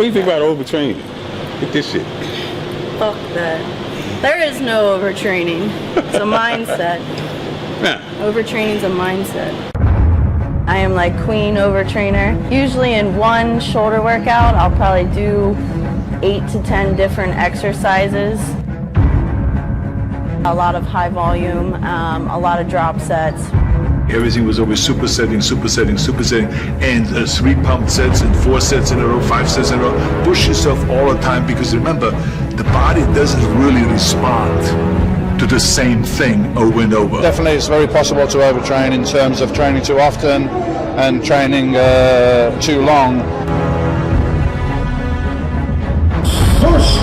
do you think about overtraining? Get this shit. Fuck that. There is no overtraining. It's a mindset. Nah. Overtraining's a mindset. I am like queen overtrainer. Usually in one shoulder workout, I'll probably do 8 to 10 different exercises. A lot of high volume, a lot of drop sets. Everything was always supersetting, and 3 pump sets and 4 sets in a row, 5 sets in a row. Push yourself all the time, because remember, the body doesn't really respond to the same thing over and over. Definitely it's very possible to overtrain in terms of training too often and training too long. Push!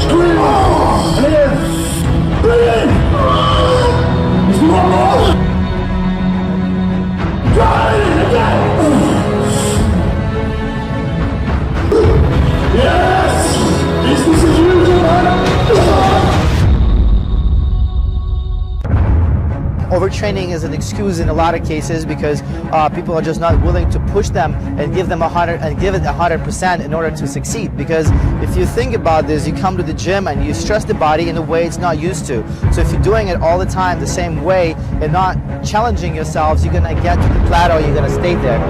Scream! And again! Breathe! It's normal! Try it again! Yes! Business as usual! Overtraining is an excuse in a lot of cases because people are just not willing to push them and give them 100% in order to succeed. Because if you think about this, you come to the gym and you stress the body in a way it's not used to. So if you're doing it all the time the same way and not challenging yourselves, you're gonna get to the plateau, you're gonna stay there.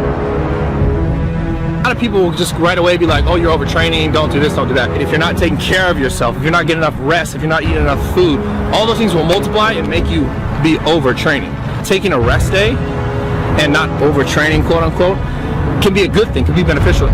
A lot of people will just right away be like, oh, you're overtraining, don't do this, don't do that. And if you're not taking care of yourself, if you're not getting enough rest, if you're not eating enough food, all those things will multiply and make you be overtraining. Taking a rest day and not overtraining, quote unquote, can be a good thing, can be beneficial.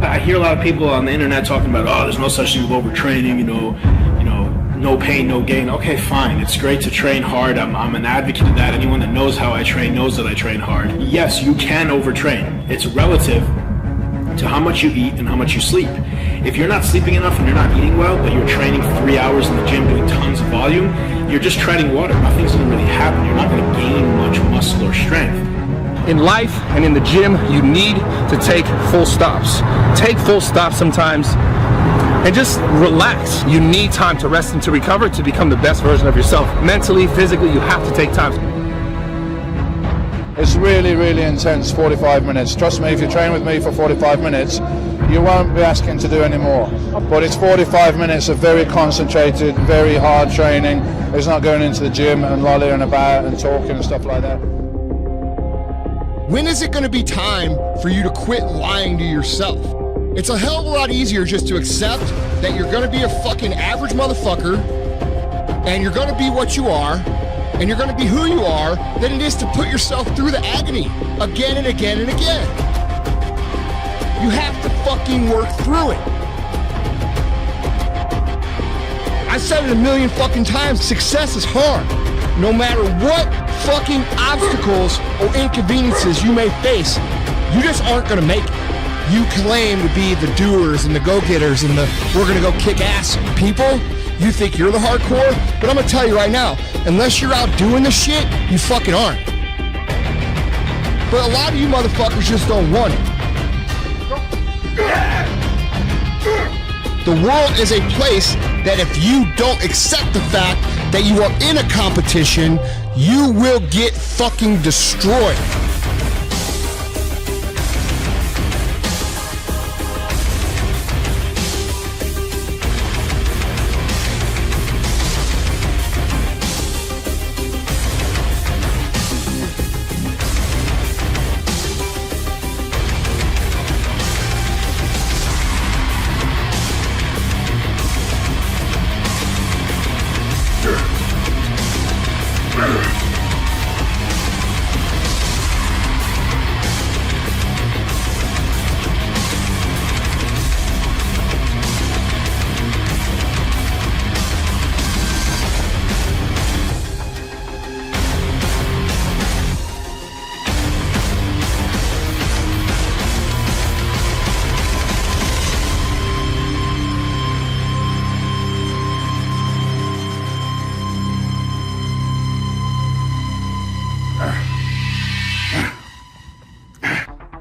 I hear a lot of people on the internet talking about, oh, there's no such thing as overtraining, no pain, no gain. Okay, fine. It's great to train hard. I'm an advocate of that. Anyone that knows how I train knows that I train hard. Yes, you can overtrain. It's relative to how much you eat and how much you sleep. If you're not sleeping enough and you're not eating well, but you're training 3 hours in the gym doing tons of volume, you're just treading water. Nothing's going to really happen. You're not going to gain much muscle or strength. In life and in the gym, you need to take full stops. Take full stops sometimes and just relax. You need time to rest and to recover to become the best version of yourself. Mentally, physically, you have to take time. It's really, really intense, 45 minutes. Trust me, if you train with me for 45 minutes, you won't be asking to do any more. But it's 45 minutes of very concentrated, very hard training. It's not going into the gym and lollying about and talking and stuff like that. When is it going to be time for you to quit lying to yourself? It's a hell of a lot easier just to accept that you're going to be a fucking average motherfucker and you're going to be what you are and you're going to be who you are than it is to put yourself through the agony again and again and again. You have to fucking work through it. I said it a million fucking times, success is hard. No matter what fucking obstacles or inconveniences you may face, you just aren't gonna make it. You claim to be the doers and the go-getters and the we're gonna go kick ass people. You think you're the hardcore, but I'm gonna tell you right now, unless you're out doing the shit, you fucking aren't. But a lot of you motherfuckers just don't want it. The world is a place that if you don't accept the fact that you are in a competition, you will get fucking destroyed.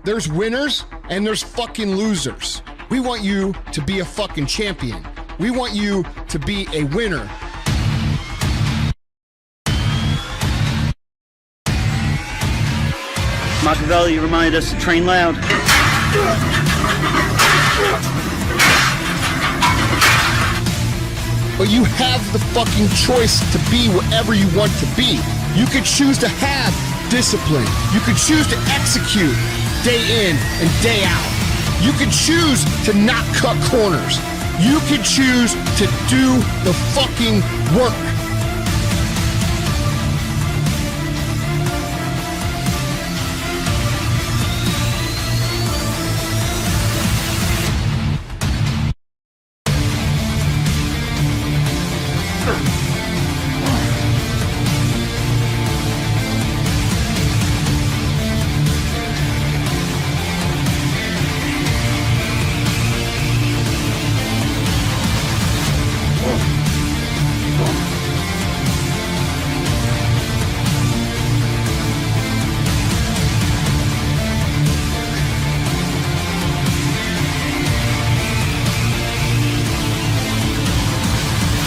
There's winners and there's fucking losers. We want you to be a fucking champion. We want you to be a winner. Machiavelli reminded us to train loud. But you have the fucking choice to be whatever you want to be. You could choose to have discipline. You could choose to execute day in and day out. You could choose to not cut corners. You could choose to do the fucking work.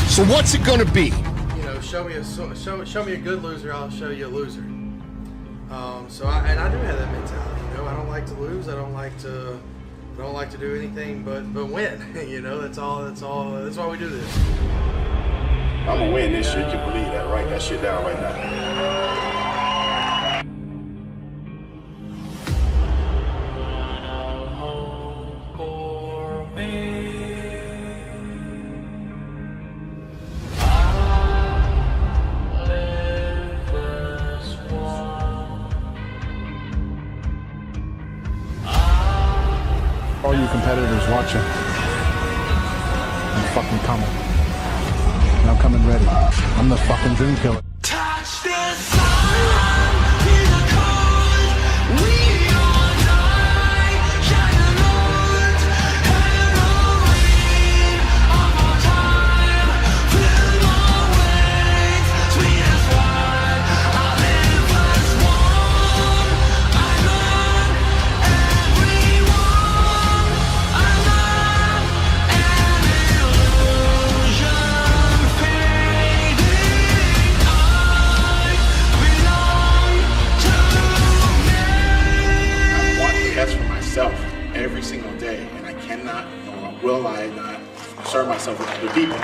So what's it gonna be? You know, show me a good loser, I'll show you a loser. I do have that mentality. You know, I don't like to lose. I don't like to do anything but win. You know, that's why we do this. I'm gonna win this shit. You can believe that. Write that shit down right now. All you competitors watching, I'm fucking coming. And I'm coming ready. I'm the fucking dream killer. Touch the sun, feel the cold. We all die, shine the light, and the rain of our time. Fill my wings, sweet as wine. I live as one. I love everyone. I love an illusion fading. I want the best for myself every single day, and I cannot, nor will I not, serve myself with other people.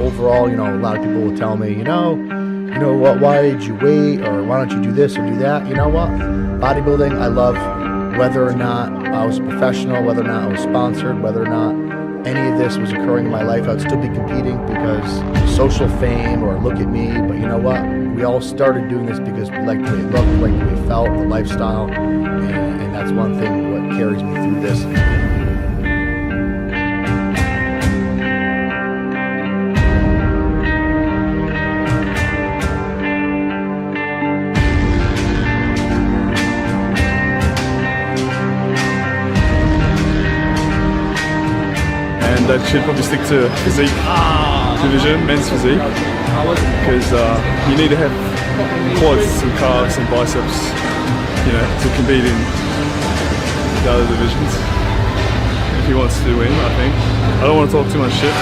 Overall, you know, a lot of people will tell me, you know what, why did you wait, or why don't you do this or do that? You know what? Bodybuilding, I love, whether or not I was a professional, whether or not I was sponsored, whether or not any of this was occurring in my life, I'd still be competing because social fame or look at me. But you know what? We all started doing this because we liked the way it looked, we liked the way it felt, the lifestyle, and that's one thing what carries me through this. I should probably stick to physique division, men's physique, because you need to have quads and calves and biceps, you know, to compete in the other divisions. If he wants to win, I think. I don't want to talk too much shit.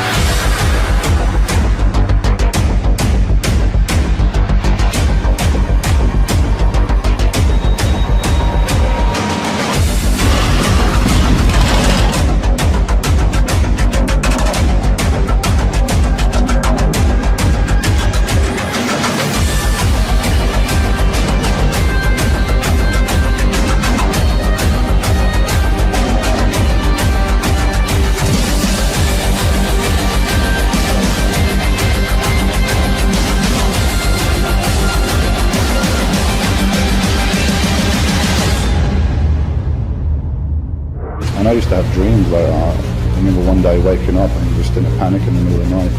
And I used to have dreams like I remember one day waking up and just in a panic in the middle of the night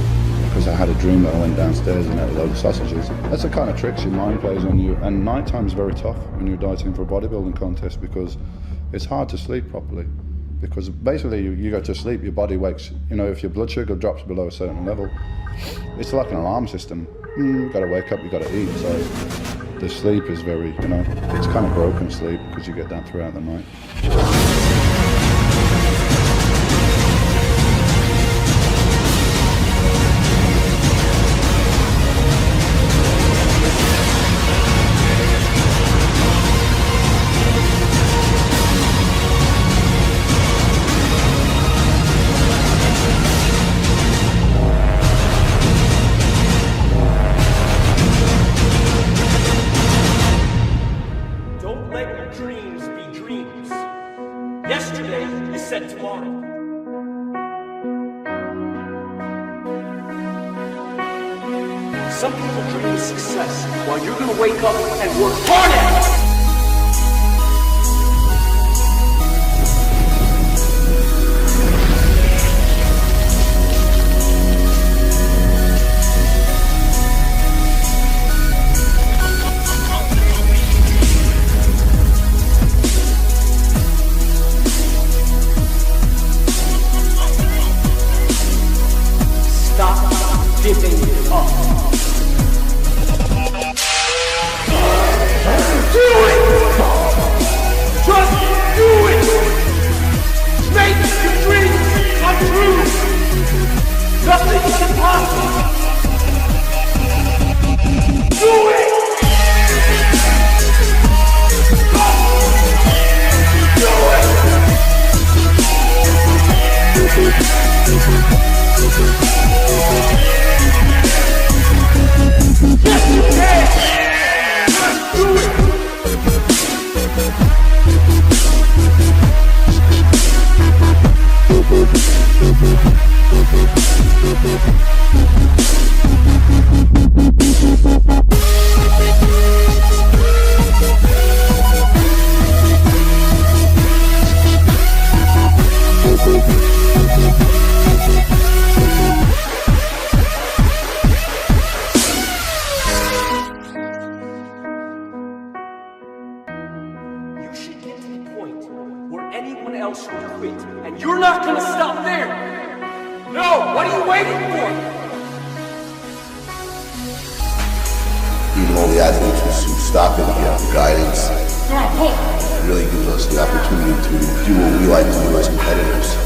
because I had a dream that I went downstairs and ate a load of sausages. That's the kind of tricks your mind plays on you. And nighttime is very tough when you're dieting for a bodybuilding contest because it's hard to sleep properly. Because basically you go to sleep, your body wakes, you know, if your blood sugar drops below a certain level, it's like an alarm system. You gotta wake up, you gotta eat. So the sleep is very, you know, it's kind of broken sleep because you get that throughout the night. Don't let your dreams be dreams. Yesterday is said tomorrow. Some people dream of success while you're gonna wake up and work hard at it. Stop giving up. Do it! Just do it! Make your dreams come true! Nothing is impossible! Do it! Yes, you can! Just do it! You should get to the point where anyone else would quit, and you're not gonna stop there. No, what are you waiting for? Even all the athletes who stop it, you have the guidance. It really gives us the opportunity to do what we like to do as competitors.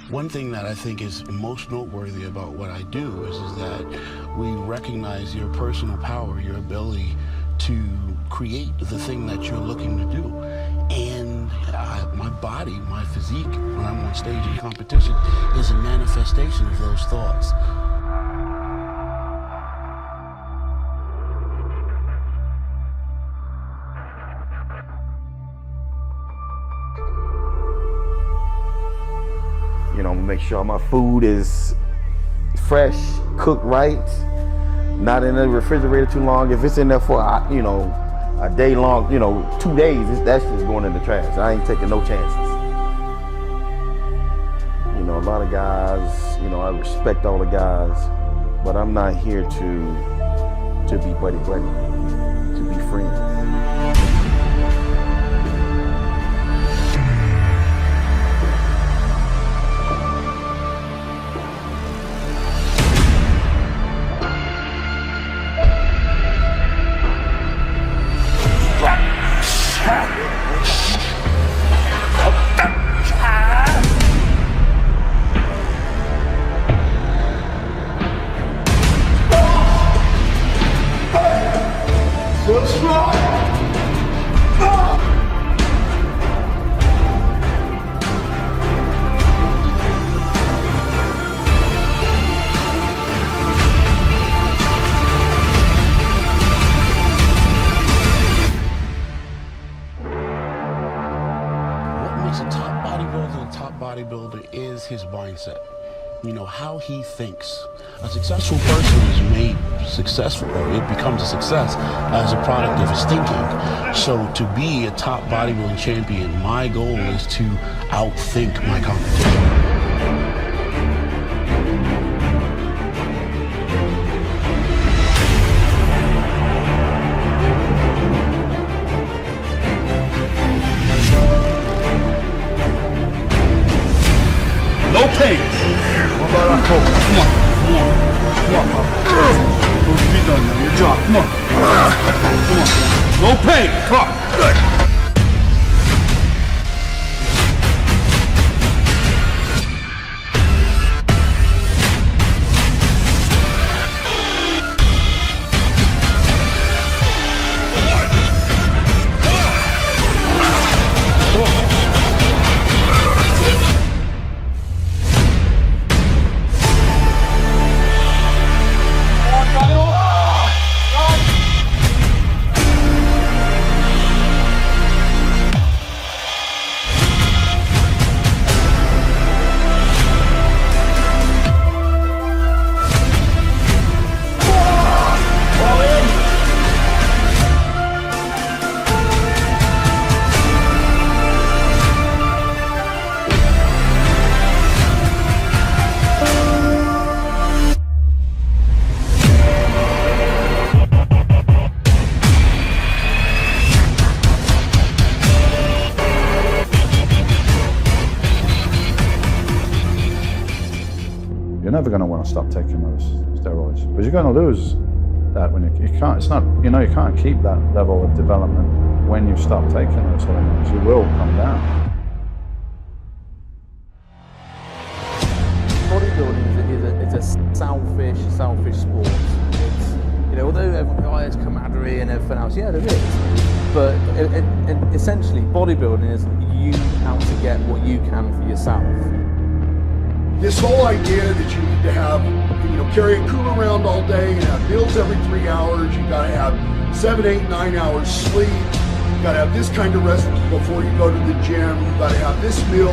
One thing that I think is most noteworthy about what I do is that we recognize your personal power, your ability to create the thing that you're looking to do. And my body, my physique, when I'm on stage in competition, is a manifestation of those thoughts. You know, make sure my food is fresh, cooked right, not in the refrigerator too long. If it's in there for, you know, a day long, you know, 2 days, that's just going in the trash. I ain't taking no chances. You know, a lot of guys, you know, I respect all the guys, but I'm not here to be buddy-buddy, to be friends. Strap Foot strong. What makes a top bodybuilder a top bodybuilder is his mindset. You know, how he thinks. A successful person is made successful, or it becomes a success as a product of his thinking. So to be a top bodybuilding champion, my goal is to outthink my competition. No pain. What about October? Come on. Come on. Come on, Papa. Those feet done now. Your job. Come on. Come on. No pain. Come on. Good. You're never going to want to stop taking those steroids, because you're going to lose that when you can't. It's not, you know, you can't keep that level of development when you stop taking those hormones. You will come down. Bodybuilding is a selfish sport. It's, you know, although there's camaraderie and everything else, yeah, there is. But essentially, bodybuilding is you out to get what you can for yourself. This whole idea that you need to have, you know, carry a cooler around all day and have meals every 3 hours, you gotta have 7, 8, 9 hours sleep, you gotta have this kind of rest before you go to the gym, you gotta have this meal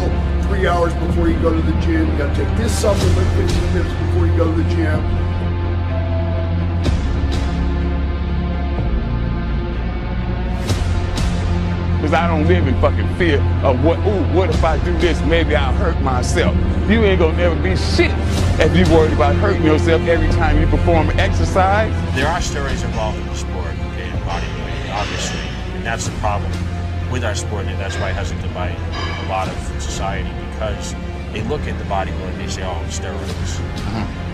3 hours before you go to the gym, you gotta take this supplement 15 minutes before you go to the gym. Because I don't live in fucking fear of what if I do this, maybe I'll hurt myself. You ain't gonna never be shit if you worried about hurting yourself every time you perform exercise. There are steroids involved in the sport, okay, in bodybuilding, obviously. And that's the problem with our sport, and that's why it hasn't divided a lot of society, because they look at the bodybuilding and they say, oh, steroids.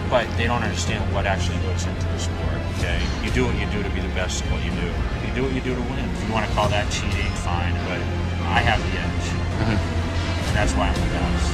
But they don't understand what actually goes into the sport, okay? You do what you do to be the best at what you do. You do what you do to win. If you want to call that cheating, fine, but I have the edge. And that's why I'm the best.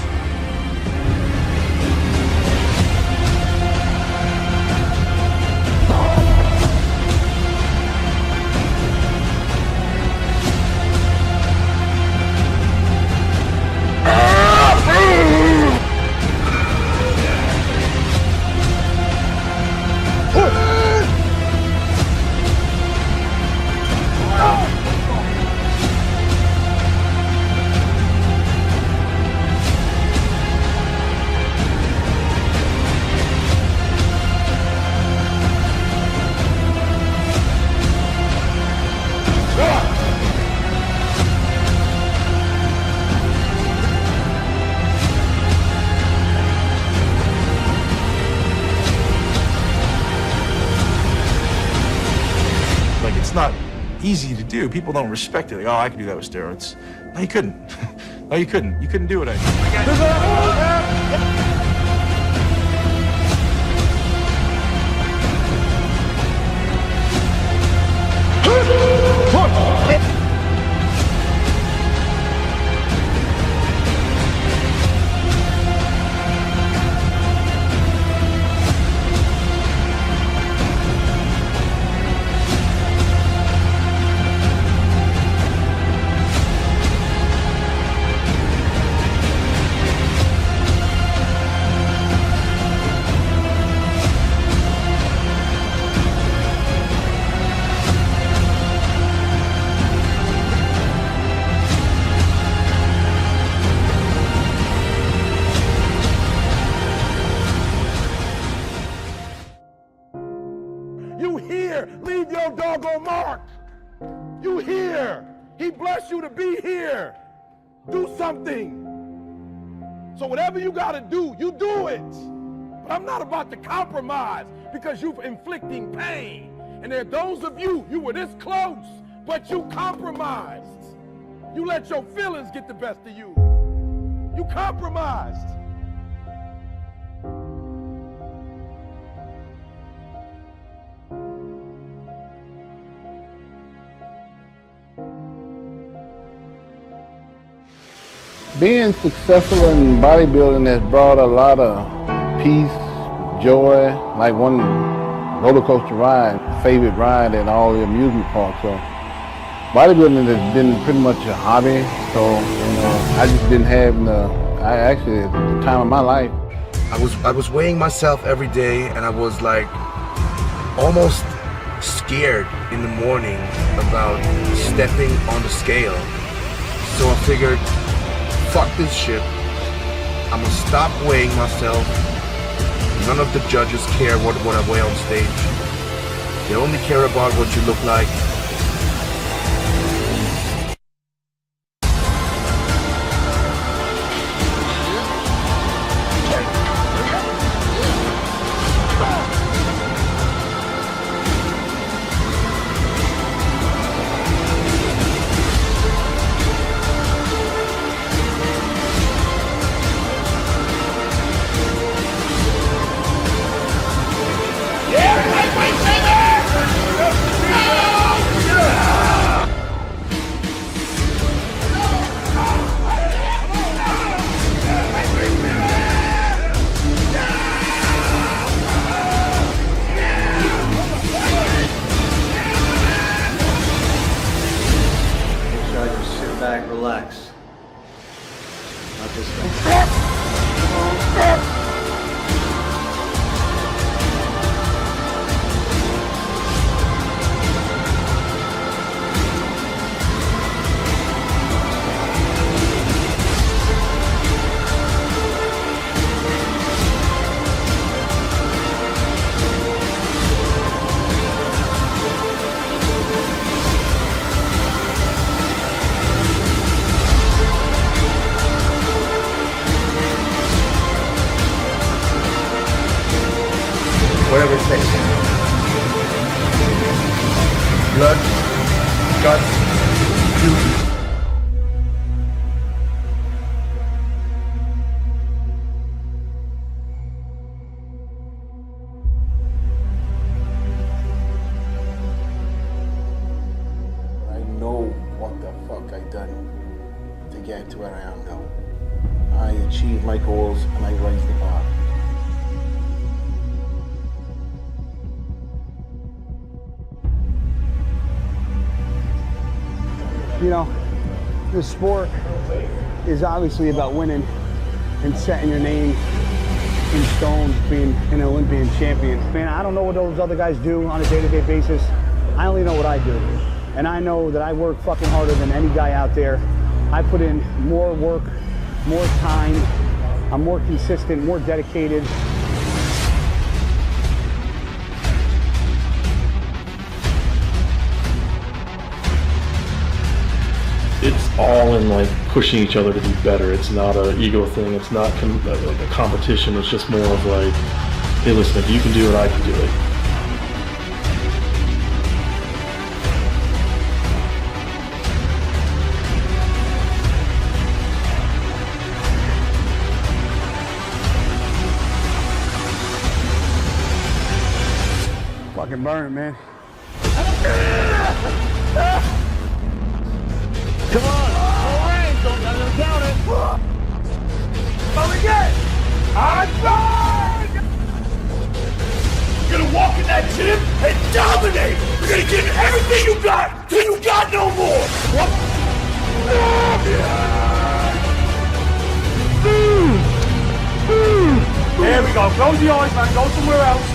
It's not easy to do. People don't respect it. Like, oh, I can do that with steroids. No, you couldn't. No, you couldn't. You couldn't do what I did. your mark. You here. He blessed you to be here. Do something. So whatever you gotta do, you do it. But I'm not about to compromise because you're inflicting pain. And there are those of you were this close, but you compromised. You let your feelings get the best of you. You compromised. Being successful in bodybuilding has brought a lot of peace, joy, like one roller coaster ride, favorite ride at all the amusement parks. So bodybuilding has been pretty much a hobby. So, I just didn't have at the time of my life. I was weighing myself every day, and I was like almost scared in the morning about stepping on the scale. So I figured, fuck this shit. I'm gonna stop weighing myself. None of the judges care what I weigh on stage. They only care about what you look like. Relax. Not this thing. Whatever it takes. Blood, guts, beauty. I know what the fuck I done to get to where I am now. I achieved my goals and I raised the bar. You know, this sport is obviously about winning and setting your name in stone, being an Olympian champion. Man, I don't know what those other guys do on a day-to-day basis. I only know what I do. And I know that I work fucking harder than any guy out there. I put in more work, more time. I'm more consistent, more dedicated. It's all in like pushing each other to be better. It's not an ego thing. It's not like a competition. It's just more of like, hey, listen, if you can do it, I can do it. Fucking burn it, man. Come on! All right, don't let them count it! Come again! I'm back! You're gonna walk in that gym and dominate! You're gonna give everything you got till you got no more! What? There we go. Close the eyes, man. Go somewhere else.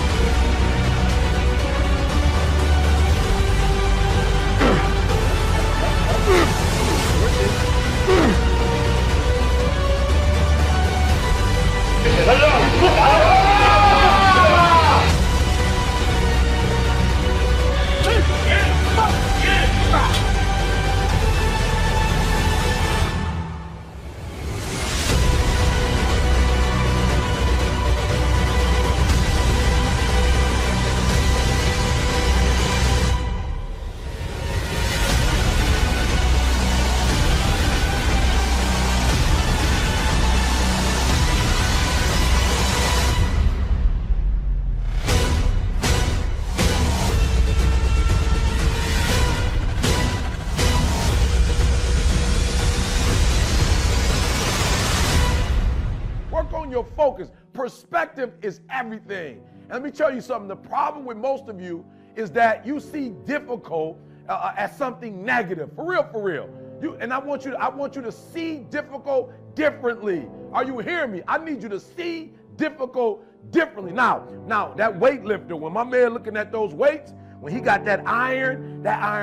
focus. Perspective is everything. And let me tell you something. The problem with most of you is that you see difficult as something negative. For real, for real. I want you to see difficult differently. Are you hearing me? I need you to see difficult differently. Now that weightlifter, when my man looking at those weights, when he got that iron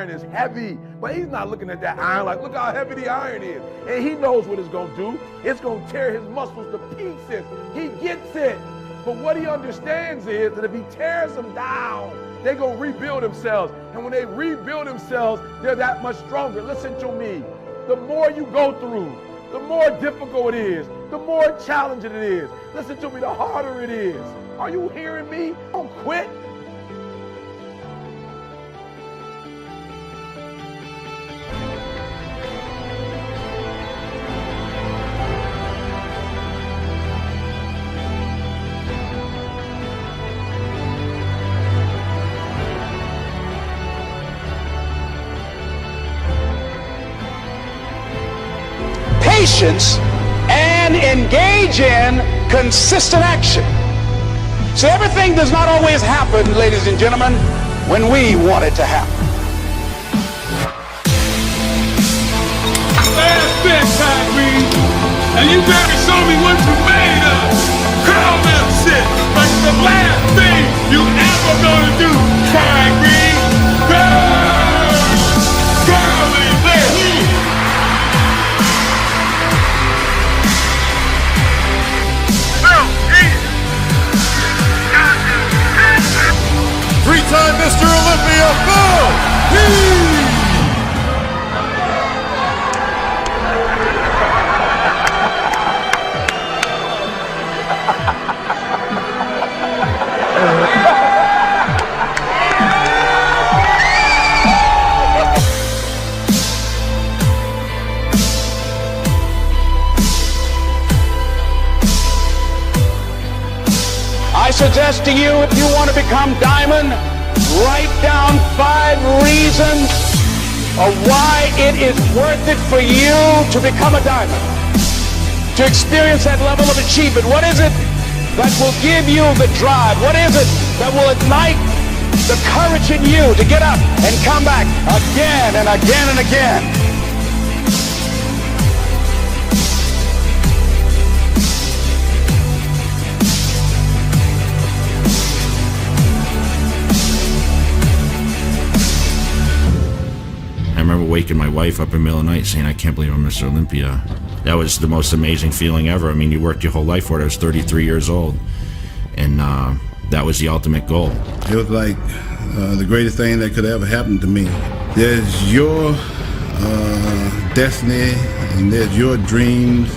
is heavy. But he's not looking at that iron like, look how heavy the iron is. And he knows what it's going to do. It's going to tear his muscles to pieces. He gets it. But what he understands is that if he tears them down, they're going to rebuild themselves. And when they rebuild themselves, they're that much stronger. Listen to me. The more you go through, the more difficult it is, the more challenging it is. Listen to me, the harder it is. Are you hearing me? Don't quit. Patience and engage in consistent action. So everything does not always happen, ladies and gentlemen, when we want it to happen. Last bedtime, Green, and you better show me what you made of. Curl that shit like the last thing you ever gonna do. Try, Green. Curl it, baby. 3-time Mr. Olympia, Phil! I suggest to you, if you want to become diamond, write down 5 reasons of why it is worth it for you to become a diamond, to experience that level of achievement. What is it that will give you the drive? What is it that will ignite the courage in you to get up and come back again and again and again? I remember waking my wife up in the middle of the night saying, I can't believe I'm Mr. Olympia. That was the most amazing feeling ever. I mean, you worked your whole life for it. I was 33 years old. And that was the ultimate goal. It was like the greatest thing that could ever happen to me. There's your destiny, and there's your dreams,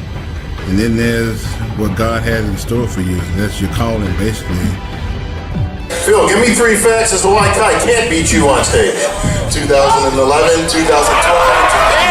and then there's what God has in store for you. That's your calling, basically. Phil, give me 3 facts as to why Kai can't beat you on stage. 2011, 2012,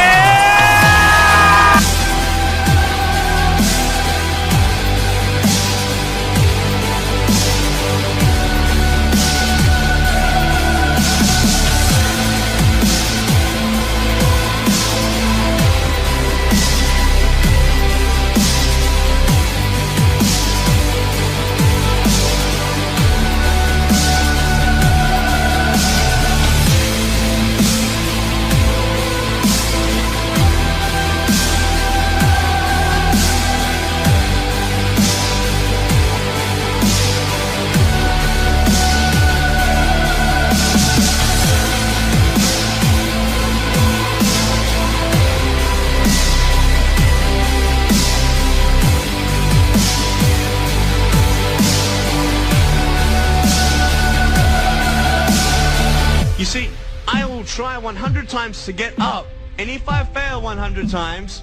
You see, I will try 100 times to get up, and if I fail 100 times,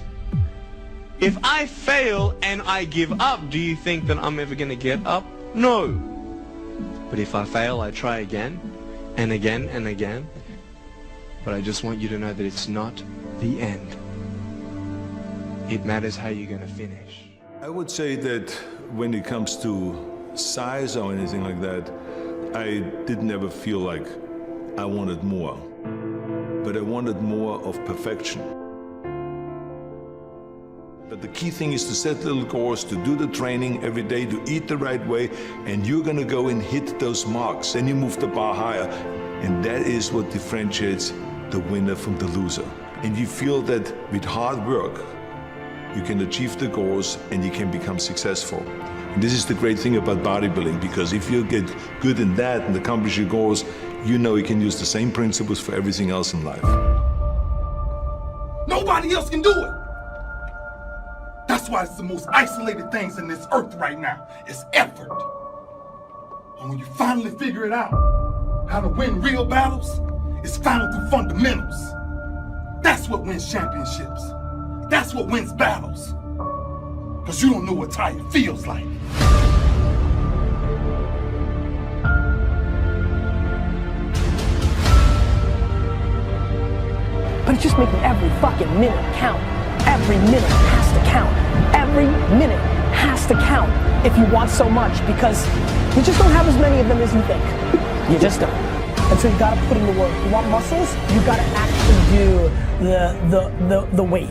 if I fail and I give up, do you think that I'm ever going to get up? No. But if I fail, I try again, and again, and again. But I just want you to know that it's not the end. It matters how you're going to finish. I would say that when it comes to size or anything like that, I didn't ever feel like I wanted more, but I wanted more of perfection. But The key thing is to set little goals, to do the training every day, to eat the right way, and you're gonna go and hit those marks. Then you move the bar higher. And that is what differentiates the winner from the loser. And you feel that with hard work, you can achieve the goals and you can become successful. And this is the great thing about bodybuilding, because if you get good in that and accomplish your goals, you know you can use the same principles for everything else in life. Nobody else can do it. That's why it's the most isolated things in this earth right now. It's effort. And when you finally figure it out, how to win real battles, it's found through fundamentals. That's what wins championships. That's what wins battles. Because you don't know what tired feels like. But it's just making every fucking minute count. Every minute has to count. Every minute has to count if you want so much, because you just don't have as many of them as you think. You just don't. And so you gotta put in the work. You want muscles? You gotta actually do the weight.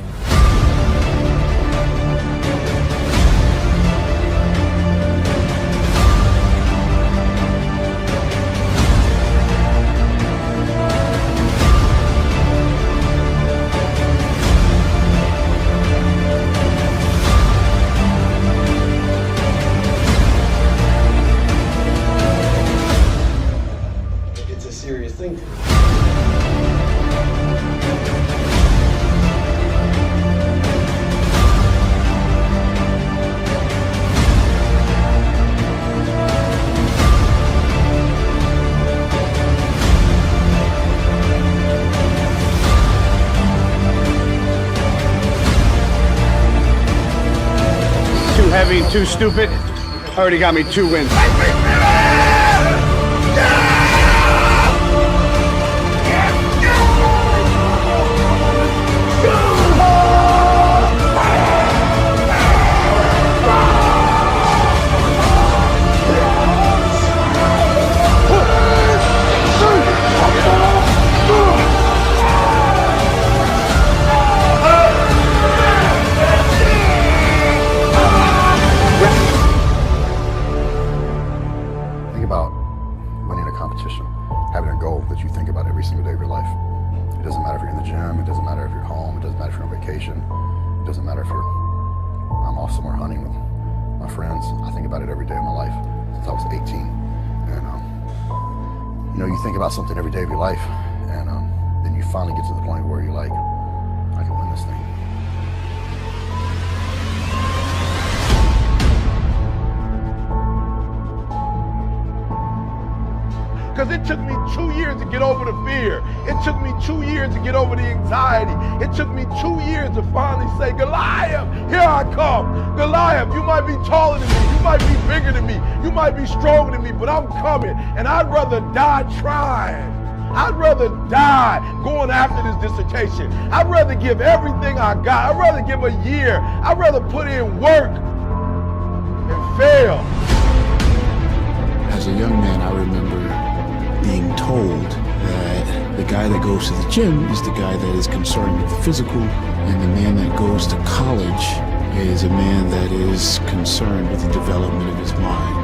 Serious thing. Too heavy and too stupid. Already got me 2 wins. Having a goal that you think about every single day of your life. It doesn't matter if you're in the gym, it doesn't matter if you're home, it doesn't matter if you're on vacation, it doesn't matter if I'm off somewhere hunting with my friends. I think about it every day of my life since I was 18. And you think about something every day of your life, and then you finally get to the point where you're like, I can win this thing. Because it took me 2 years to get over the fear. It took me 2 years to get over the anxiety. It took me 2 years to finally say, Goliath, here I come. Goliath, you might be taller than me. You might be bigger than me. You might be stronger than me, but I'm coming. And I'd rather die trying. I'd rather die going after this dissertation. I'd rather give everything I got. I'd rather give a year. I'd rather put in work and fail. As a young man, I remember being told that the guy that goes to the gym is the guy that is concerned with the physical, and the man that goes to college is a man that is concerned with the development of his mind.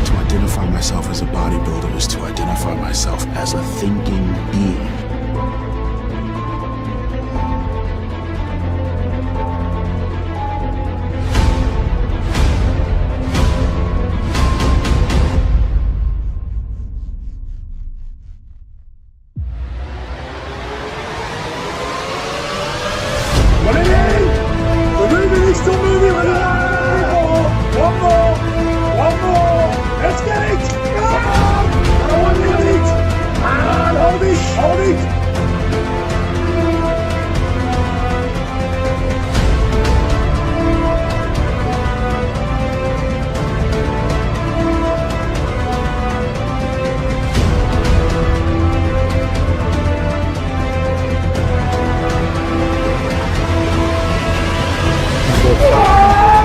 To identify myself as a bodybuilder is to identify myself as a thinking being. Ah!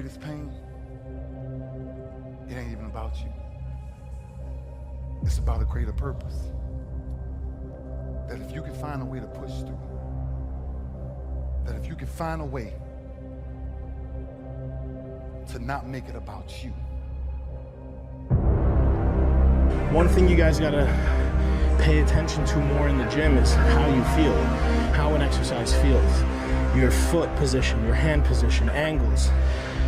greatest pain, it ain't even about you. It's about a greater purpose. That if you can find a way to push through, that if you can find a way to not make it about you. One thing you guys gotta pay attention to more in the gym is how you feel, how an exercise feels. Your foot position, your hand position, angles.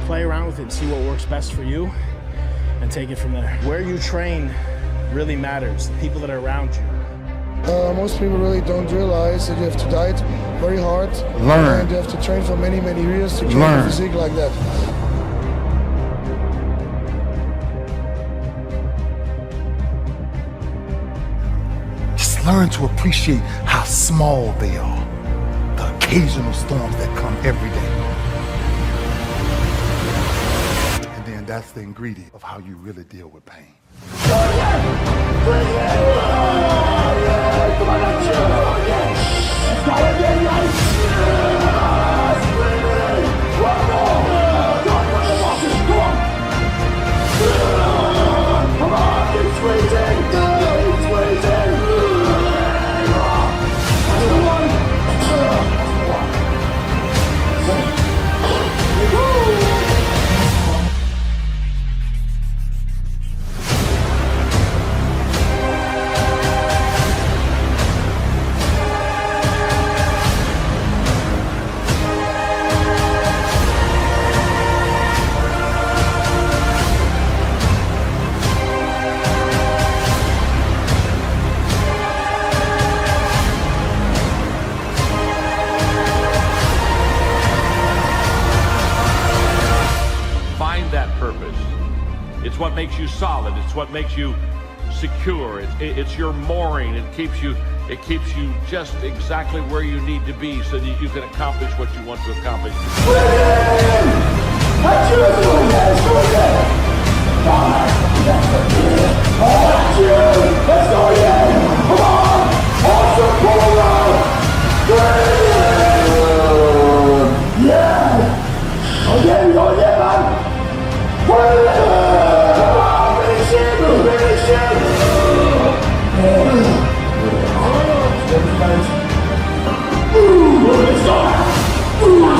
Play around with it and see what works best for you and take it from there. Where you train really matters, the people that are around you. Most people really don't realize that you have to diet very hard. Learn. And you have to train for many, many years to keep a physique like that. Just learn to appreciate how small they are. The occasional storms that come every day. And then that's the ingredient of how you really deal with pain. It's what makes you solid. It's what makes you secure. It's your mooring. It keeps you just exactly where you need to be so that you can accomplish what you want to accomplish. Ooh,